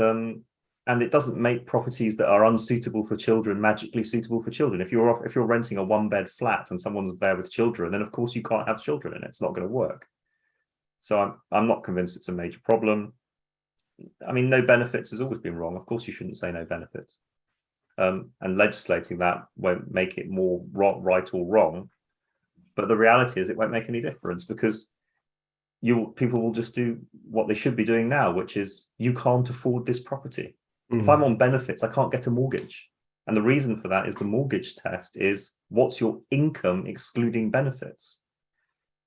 Speaker 2: it doesn't make properties that are unsuitable for children magically suitable for children. If you're renting a one-bed flat and someone's there with children, then of course you can't have children in it. It's not going to work. So I'm not convinced it's a major problem. I mean, no benefits has always been wrong. Of course you shouldn't say no benefits. And legislating that won't make it more right or wrong. But the reality is it won't make any difference, because people will just do what they should be doing now, which is, you can't afford this property. If I'm on benefits, I can't get a mortgage. And the reason for that is the mortgage test is, what's your income excluding benefits?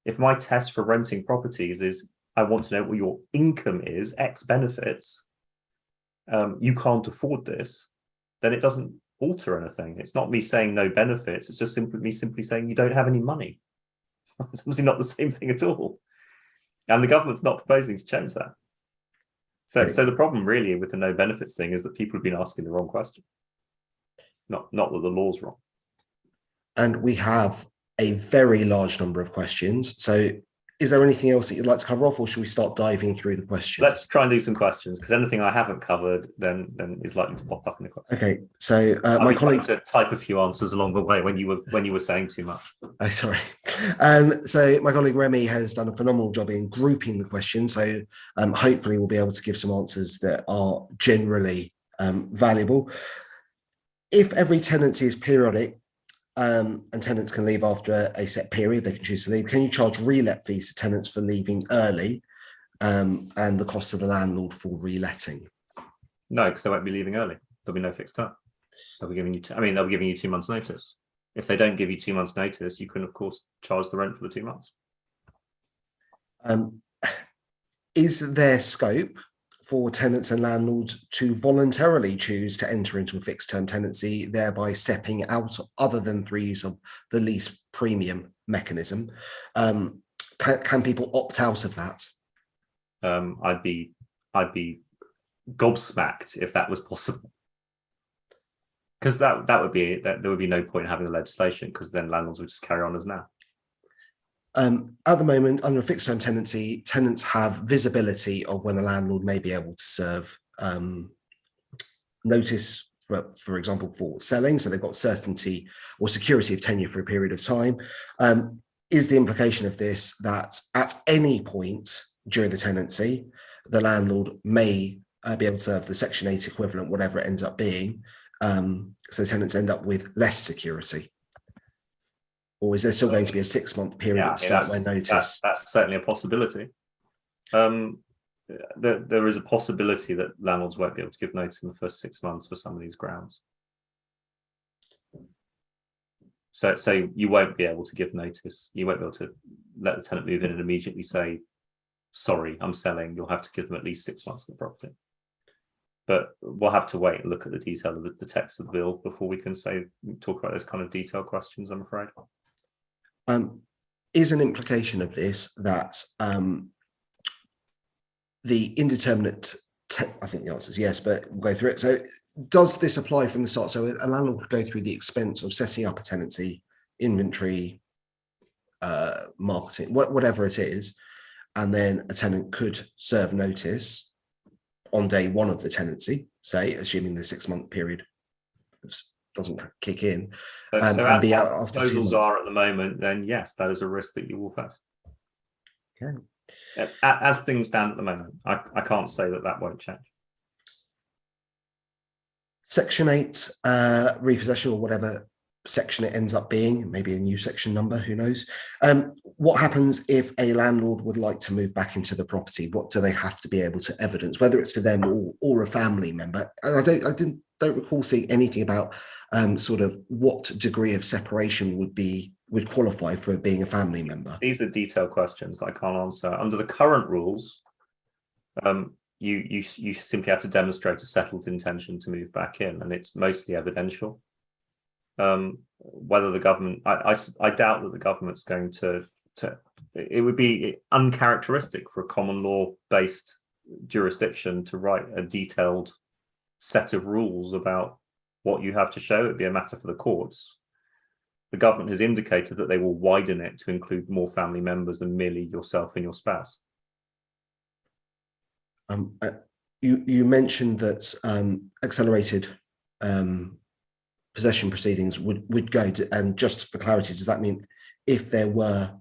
Speaker 2: If my test for renting properties is, I want to know what your income is, X benefits, you can't afford this, then it doesn't alter anything. It's not me saying no benefits. It's just me simply saying you don't have any money. It's obviously not the same thing at all. And the government's not proposing to change that. So the problem really with the no benefits thing is that people have been asking the wrong question. Not that the law's wrong. And
Speaker 1: we have a very large number of questions. So is there anything else that you'd like to cover off, or should we start diving through the questions?
Speaker 2: Let's try and do some questions, because anything I haven't covered then is likely to pop up in the question.
Speaker 1: Okay, so my colleague
Speaker 2: to type a few answers along the way when you were saying too much.
Speaker 1: Oh, sorry. So my colleague Remy has done a phenomenal job in grouping the questions. So hopefully we'll be able to give some answers that are generally valuable. If every tenancy is periodic, and tenants can leave after a set period. They can choose to leave. Can you charge relet fees to tenants for leaving early, and the cost of the landlord for reletting?
Speaker 2: No, because they won't be leaving early. There'll be no fixed term. They'll be giving you. They'll be giving you 2 months' notice. If they don't give you 2 months' notice, you can of course charge the rent for the 2 months.
Speaker 1: Is there scope for tenants and landlords to voluntarily choose to enter into a fixed term tenancy, thereby stepping out other than through use of the lease premium mechanism? Can people opt out of that?
Speaker 2: I'd be gobsmacked if that was possible, because that would be that there would be no point in having the legislation, because then landlords would just carry on as now.
Speaker 1: At the moment, under a fixed term tenancy, tenants have visibility of when the landlord may be able to serve notice, for example, for selling. So they've got certainty or security of tenure for a period of time. Is the implication of this that at any point during the tenancy, the landlord may be able to serve the Section 8 equivalent, whatever it ends up being, so tenants end up with less security? Or is there still going to be a 6-month period at start by notice?
Speaker 2: That's certainly a possibility. There is a possibility that landlords won't be able to give notice in the first 6 months for some of these grounds. So you won't be able to give notice. You won't be able to let the tenant move in and immediately say, sorry, I'm selling. You'll have to give them at least 6 months of the property. But we'll have to wait and look at the detail of the text of the bill before we can talk about those kind of detailed questions, I'm afraid.
Speaker 1: Is an implication of this that the indeterminate, I think the answer is yes, but we'll go through it. So does this apply from the start? So a landlord could go through the expense of setting up a tenancy, inventory, marketing, whatever it is, and then a tenant could serve notice on day one of the tenancy, say, assuming the 6-month period doesn't kick in, and be out after 2 months.
Speaker 2: Are at the moment, then yes, that is a risk that you will face.
Speaker 1: Okay.
Speaker 2: As things stand at the moment, I can't say that won't change.
Speaker 1: Section 8 repossession, or whatever section it ends up being, maybe a new section number, who knows? What happens if a landlord would like to move back into the property? What do they have to be able to evidence, whether it's for them or a family member? And I don't recall seeing anything about sort of what degree of separation would qualify for being a family member.
Speaker 2: These are detailed questions that I can't answer. Under the current rules, you simply have to demonstrate a settled intention to move back in, and it's mostly evidential. Whether the government, I doubt that the government's going to. It would be uncharacteristic for a common law based jurisdiction to write a detailed set of rules about what you have to show. It'd be a matter for the courts. The government has indicated that they will widen it to include more family members than merely yourself and your spouse.
Speaker 1: You mentioned that accelerated possession proceedings would go to, and just for clarity, does that mean if there were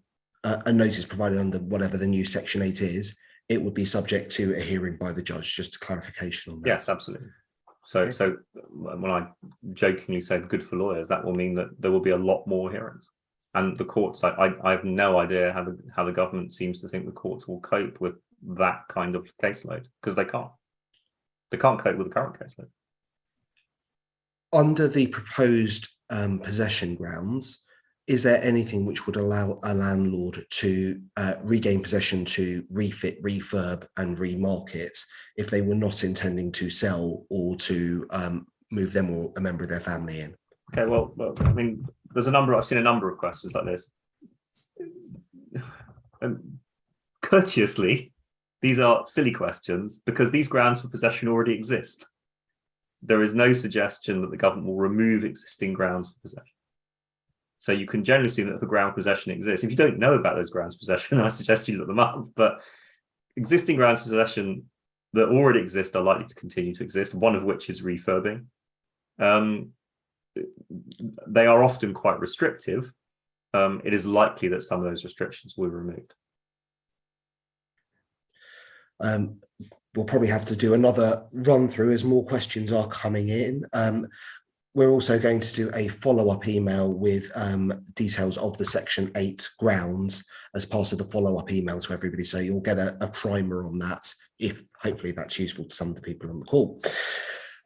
Speaker 1: a notice provided under whatever the new Section 8 is, it would be subject to a hearing by the judge? Just a clarification on that.
Speaker 2: Yes, absolutely. So when I jokingly said good for lawyers, that will mean that there will be a lot more hearings. And the courts, I have no idea how the government seems to think the courts will cope with that kind of caseload, because they can't. They can't cope with the current caseload.
Speaker 1: Under the proposed possession grounds, is there anything which would allow a landlord to regain possession to refit, refurb and remarket if they were not intending to sell or to move them or a member of their family in?
Speaker 2: Okay, well, I mean, I've seen a number of questions like this. And courteously, these are silly questions because these grounds for possession already exist. There is no suggestion that the government will remove existing grounds for possession. So you can generally see that if a ground possession exists, if you don't know about those grounds possession, I suggest you look them up. But existing grounds possession that already exist are likely to continue to exist, one of which is refurbing. They are often quite restrictive. It is likely that some of those restrictions will be removed. We'll
Speaker 1: probably have to do another run through as more questions are coming in. we're also going to do a follow-up email with details of the Section 8 grounds as part of the follow-up email to everybody. So you'll get a primer on that, if hopefully that's useful to some of the people on the call.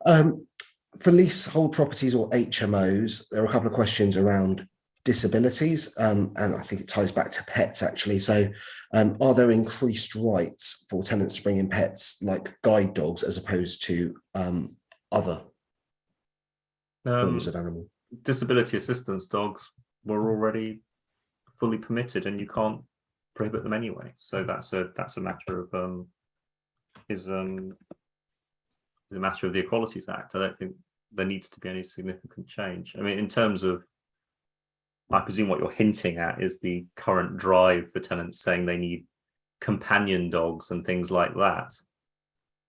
Speaker 1: For leasehold properties or HMOs, there are a couple of questions around disabilities, and I think it ties back to pets actually. So are there increased rights for tenants to bring in pets like guide dogs as opposed to other forms of animal?
Speaker 2: Disability assistance dogs were already fully permitted, and you can't prohibit them anyway. So that's a matter of is a matter of the Equalities Act. I don't think there needs to be any significant change. I mean, in terms of, I presume what you're hinting at is the current drive for tenants saying they need companion dogs and things like that.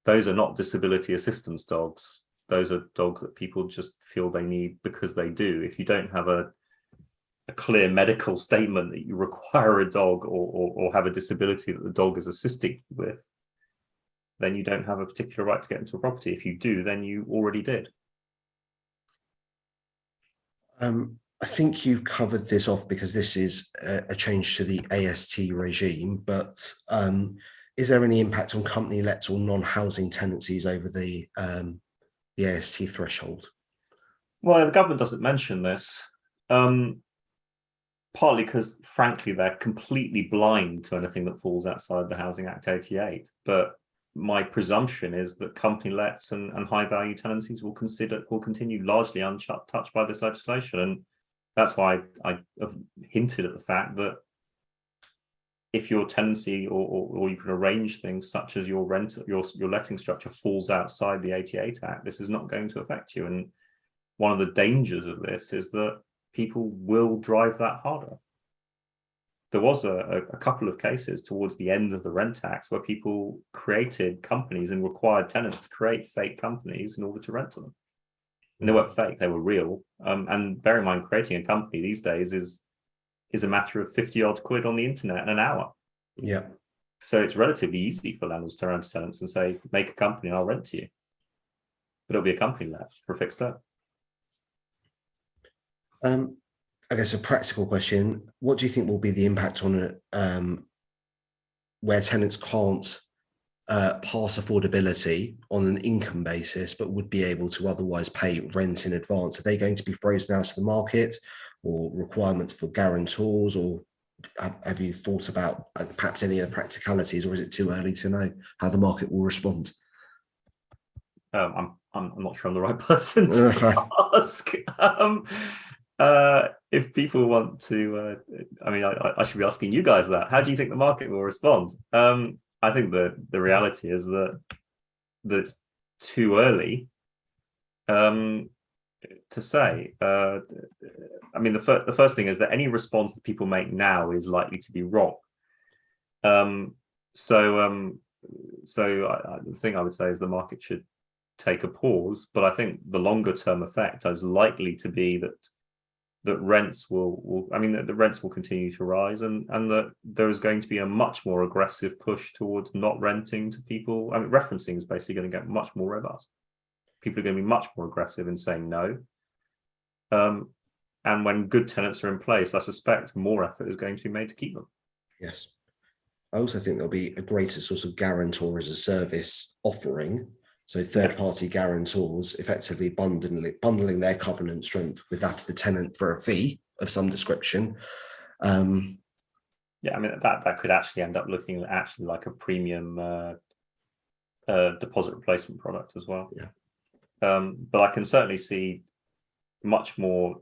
Speaker 2: Those are not disability assistance dogs. Those are dogs that people just feel they need because they do. If you don't have a clear medical statement that you require a dog or have a disability that the dog is assisting you with, then you don't have a particular right to get into a property. If you do, then you already did.
Speaker 1: I think you covered this off because this is a change to the AST regime, but is there any impact on company lets or non-housing tenancies over the AST threshold?
Speaker 2: Well, the government doesn't mention this, partly because, frankly, they're completely blind to anything that falls outside the Housing Act 88. But my presumption is that company lets and high-value tenancies will continue largely untouched by this legislation, and that's why I have hinted at the fact that if your tenancy or you can arrange things such as your letting structure falls outside the 88 Act, this is not going to affect you. And one of the dangers of this is that people will drive that harder. There was a couple of cases towards the end of the rent tax where people created companies and required tenants to create fake companies in order to rent to them. And they weren't fake, they were real. And bear in mind, creating a company these days is a matter of 50 odd quid on the internet in an hour.
Speaker 1: Yeah.
Speaker 2: So it's relatively easy for landlords to turn around to tenants and say, make a company and I'll rent to you. But it'll be a company let for a fixed term.
Speaker 1: I guess a practical question, what do you think will be the impact on where tenants can't pass affordability on an income basis, but would be able to otherwise pay rent in advance? Are they going to be frozen out of the market, or requirements for guarantors, or have you thought about perhaps any of the practicalities, or is it too early to know how the market will respond?
Speaker 2: I'm not sure I'm the right person to ask. If people want to, I mean, I should be asking you guys that. How do you think the market will respond? I think the reality is that it's too early to say. I mean, the first thing is that any response that people make now is likely to be wrong. So the thing I would say is the market should take a pause, but I think the longer term effect is likely to be that rents will the rents will continue to rise, and that there is going to be a much more aggressive push towards not renting to people. I mean, referencing is basically going to get much more robust. People are going to be much more aggressive in saying no. And when good tenants are in place, I suspect more effort is going to be made to keep them.
Speaker 1: Yes. I also think there'll be a greater sort of guarantor as a service offering. So third-party guarantors effectively bundling their covenant strength with that of the tenant for a fee of some description.
Speaker 2: Yeah, I mean, that could actually end up looking actually like a premium deposit replacement product as well.
Speaker 1: Yeah.
Speaker 2: But I can certainly see much more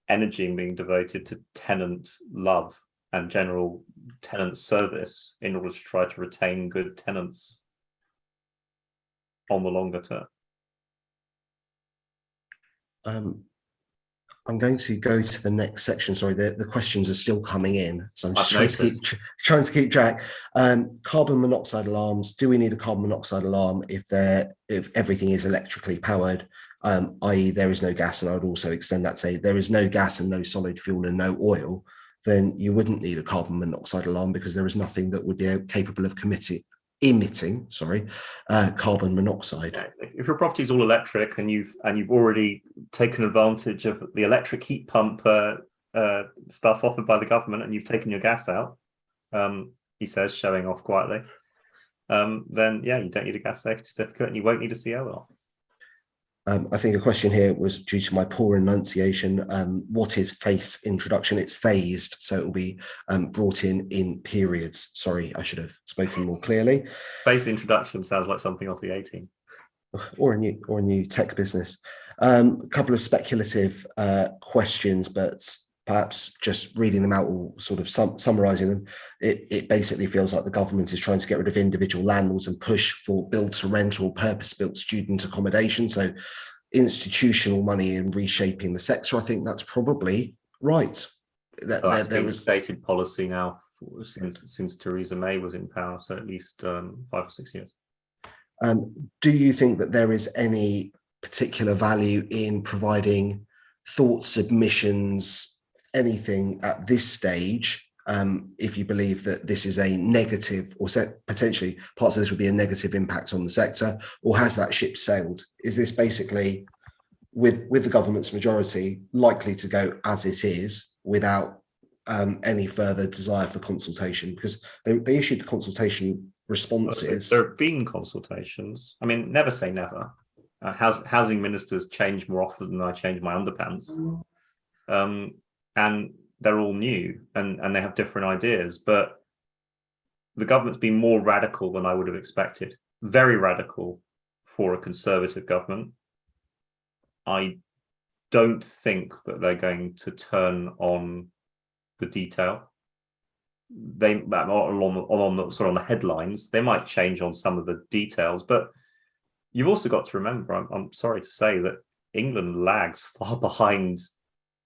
Speaker 2: energy being devoted to tenant love and general tenant service in order to try to retain good tenants on the longer term.
Speaker 1: I'm going to go to the next section. Sorry, the questions are still coming in, so I'm just trying to keep track. Carbon monoxide alarms. Do we need a carbon monoxide alarm if everything is electrically powered, i.e. there is no gas? And I would also extend that, say there is no gas and no solid fuel and no oil, then you wouldn't need a carbon monoxide alarm because there is nothing that would be capable of emitting, carbon monoxide.
Speaker 2: Yeah, if your property's all electric and you've already taken advantage of the electric heat pump stuff offered by the government, and you've taken your gas out, he says, showing off quietly, then yeah, you don't need a gas safety certificate and you won't need a COL.
Speaker 1: I think a question here was due to my poor enunciation. What is phase introduction? It's phased, so it will be brought in periods. Sorry, I should have spoken more clearly.
Speaker 2: Phase introduction sounds like something off the 18.
Speaker 1: Or a new tech business. A couple of speculative questions, but perhaps just reading them out or sort of summarising them, it basically feels like the government is trying to get rid of individual landlords and push for build to rent or purpose-built student accommodation. So institutional money in reshaping the sector. I think that's probably right.
Speaker 2: That's been stated policy now since Theresa May was in power, so at least 5 or 6 years.
Speaker 1: Do you think that there is any particular value in providing thoughts, submissions, anything at this stage, if you believe that this is a negative, or potentially parts of this would be a negative impact on the sector, or has that ship sailed? Is this basically, with the government's majority, likely to go as it is without any further desire for consultation? Because they issued the consultation responses.
Speaker 2: There have been consultations. I mean, never say never. Housing ministers change more often than I change my underpants. And they're all new and they have different ideas, but the government's been more radical than I would have expected. Very radical for a Conservative government. I don't think that they're going to turn on the detail. They on the headlines, they might change on some of the details, but you've also got to remember, I'm sorry to say, that England lags far behind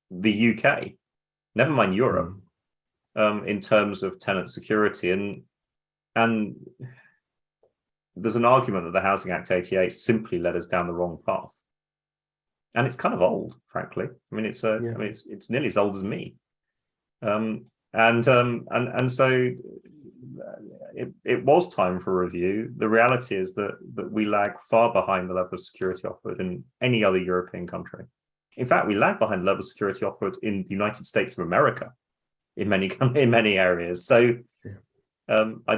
Speaker 2: the UK, never mind Europe, in terms of tenant security. And there's an argument that the Housing Act 88 simply led us down the wrong path. And it's kind of old, frankly. I mean, it's it's nearly as old as me. And so it was time for a review. The reality is that we lag far behind the level of security offered in any other European country. In fact, we lag behind the level of security offered in the United States of America in many areas. So I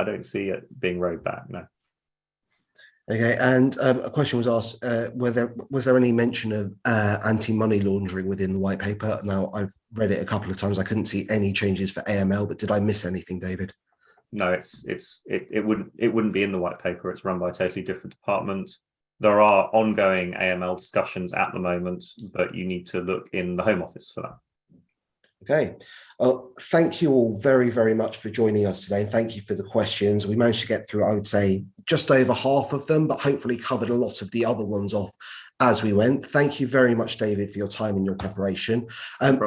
Speaker 2: don't see it being rowed back. No.
Speaker 1: Okay, and a question was asked: was there any mention of anti-money laundering within the white paper? Now, I've read it a couple of times. I couldn't see any changes for AML, but did I miss anything, David?
Speaker 2: No, it wouldn't be in the white paper. It's run by a totally different department. There are ongoing AML discussions at the moment, but you need to look in the Home Office for that.
Speaker 1: Okay. Well, thank you all very, very much for joining us today. And thank you for the questions. We managed to get through, I would say, just over half of them, but hopefully covered a lot of the other ones off as we went. Thank you very much, David, for your time and your preparation.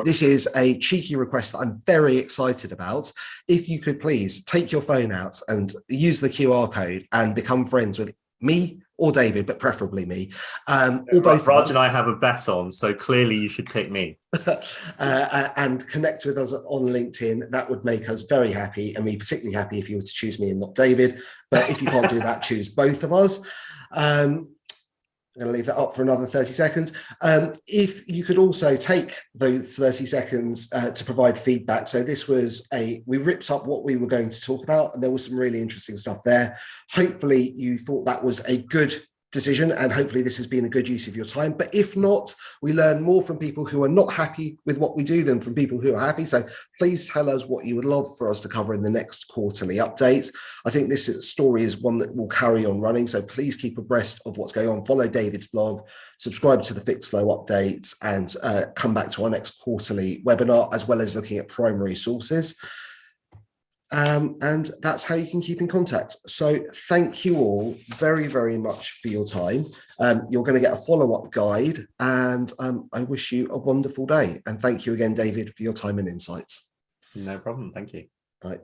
Speaker 1: This is a cheeky request that I'm very excited about. If you could please take your phone out and use the QR code and become friends with me or David, but preferably me. Or both
Speaker 2: Raj and I have a bet on, so clearly you should pick me.
Speaker 1: And connect with us on LinkedIn. That would make us very happy, and me particularly happy if you were to choose me and not David. But if you can't do that, choose both of us. I'm going to leave that up for another 30 seconds. If you could also take those 30 seconds to provide feedback. So this was we ripped up what we were going to talk about, and there was some really interesting stuff there. Hopefully you thought that was a good decision, and hopefully this has been a good use of your time. But if not, we learn more from people who are not happy with what we do than from people who are happy. So please tell us what you would love for us to cover in the next quarterly updates. I think this story is one that will carry on running, so please keep abreast of what's going on. Follow David's blog, subscribe to the Fixflo updates, and come back to our next quarterly webinar, as well as looking at primary sources. And that's how you can keep in contact. So thank you all very, very much for your time. You're going to get a follow-up guide, and I wish you a wonderful day. And thank you again, David, for your time and insights.
Speaker 2: No problem. Thank you.
Speaker 1: All right.